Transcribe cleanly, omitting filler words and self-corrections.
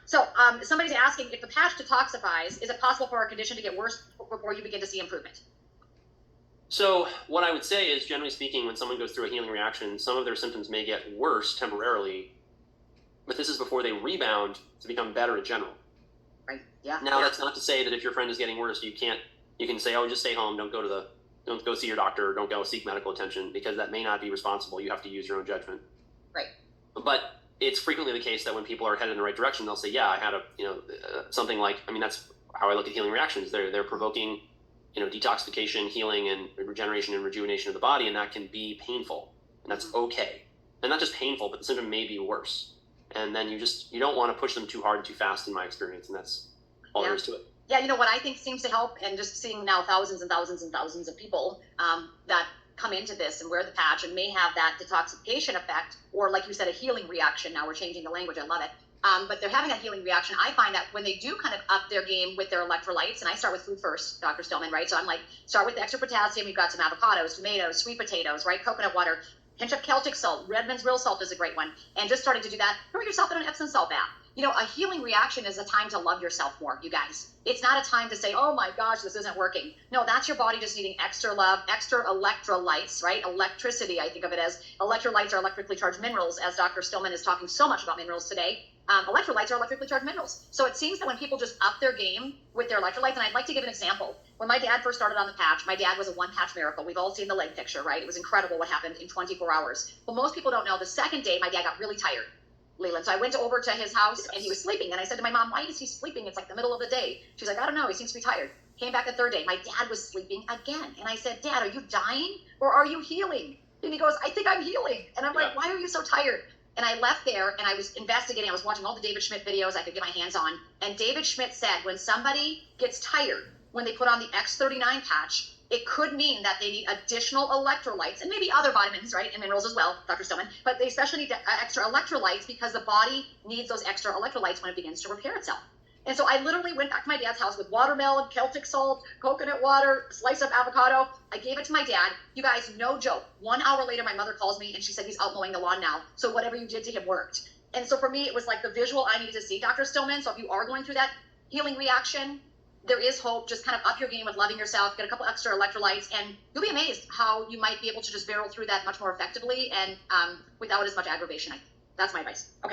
So somebody's asking, if the patch detoxifies, is it possible for our condition to get worse before you begin to see improvement? So what I would say is, generally speaking, when someone goes through a healing reaction, some of their symptoms may get worse temporarily, but this is before they rebound to become better in general. Right. Yeah. Now, that's not to say that if your friend is getting worse, you can say, oh, just stay home, don't go see your doctor, don't go seek medical attention, because that may not be responsible. You have to use your own judgment. Right. But it's frequently the case that when people are headed in the right direction, they'll say, yeah, I had something like, I mean, that's how I look at healing reactions. They're provoking, detoxification, healing, and regeneration and rejuvenation of the body, and that can be painful, and that's okay. And not just painful, but the symptom may be worse. And then you don't want to push them too hard and too fast, in my experience, and that's all there is to it. Yeah, what I think seems to help, and just seeing now thousands and thousands and thousands of people that come into this and wear the patch and may have that detoxification effect, or like you said, a healing reaction. Now we're changing the language. I love it. But they're having a healing reaction. I find that when they do kind of up their game with their electrolytes, and I start with food first, Dr. Stillman, right? So I'm like, start with the extra potassium. You've got some avocados, tomatoes, sweet potatoes, right? Coconut water, pinch of Celtic salt. Redmond's real salt is a great one. And just starting to do that, throw yourself in an Epsom salt bath. A healing reaction is a time to love yourself more, you guys. It's not a time to say, oh my gosh, this isn't working. No, that's your body just needing extra love, extra electrolytes, right? Electricity, I think of it as. Electrolytes are electrically charged minerals, as Dr. Stillman is talking so much about minerals today. Electrolytes are electrically charged minerals. So it seems that when people just up their game with their electrolytes, and I'd like to give an example. When my dad first started on the patch, my dad was a one-patch miracle. We've all seen the leg picture, right? It was incredible what happened in 24 hours. But most people don't know, the second day, my dad got really tired. Leland. So I went over to his house and he was sleeping. And I said to my mom, why is he sleeping? It's like the middle of the day. She's like, I don't know. He seems to be tired. Came back the third day. My dad was sleeping again. And I said, Dad, are you dying or are you healing? And he goes, I think I'm healing. And I'm like, why are you so tired? And I left there and I was investigating. I was watching all the David Schmidt videos I could get my hands on. And David Schmidt said, when somebody gets tired, when they put on the X39 patch, it could mean that they need additional electrolytes and maybe other vitamins, right, and minerals as well, Dr. Stillman, but they especially need extra electrolytes because the body needs those extra electrolytes when it begins to repair itself. And so I literally went back to my dad's house with watermelon, Celtic salt, coconut water, slice of avocado. I gave it to my dad. You guys, no joke. 1 hour later, my mother calls me and she said, he's out mowing the lawn now. So whatever you did to him worked. And so for me, it was like the visual I needed to see, Dr. Stillman. So if you are going through that healing reaction, there is hope. Just kind of up your game with loving yourself, get a couple extra electrolytes, and you'll be amazed how you might be able to just barrel through that much more effectively and without as much aggravation. That's my advice. Okay.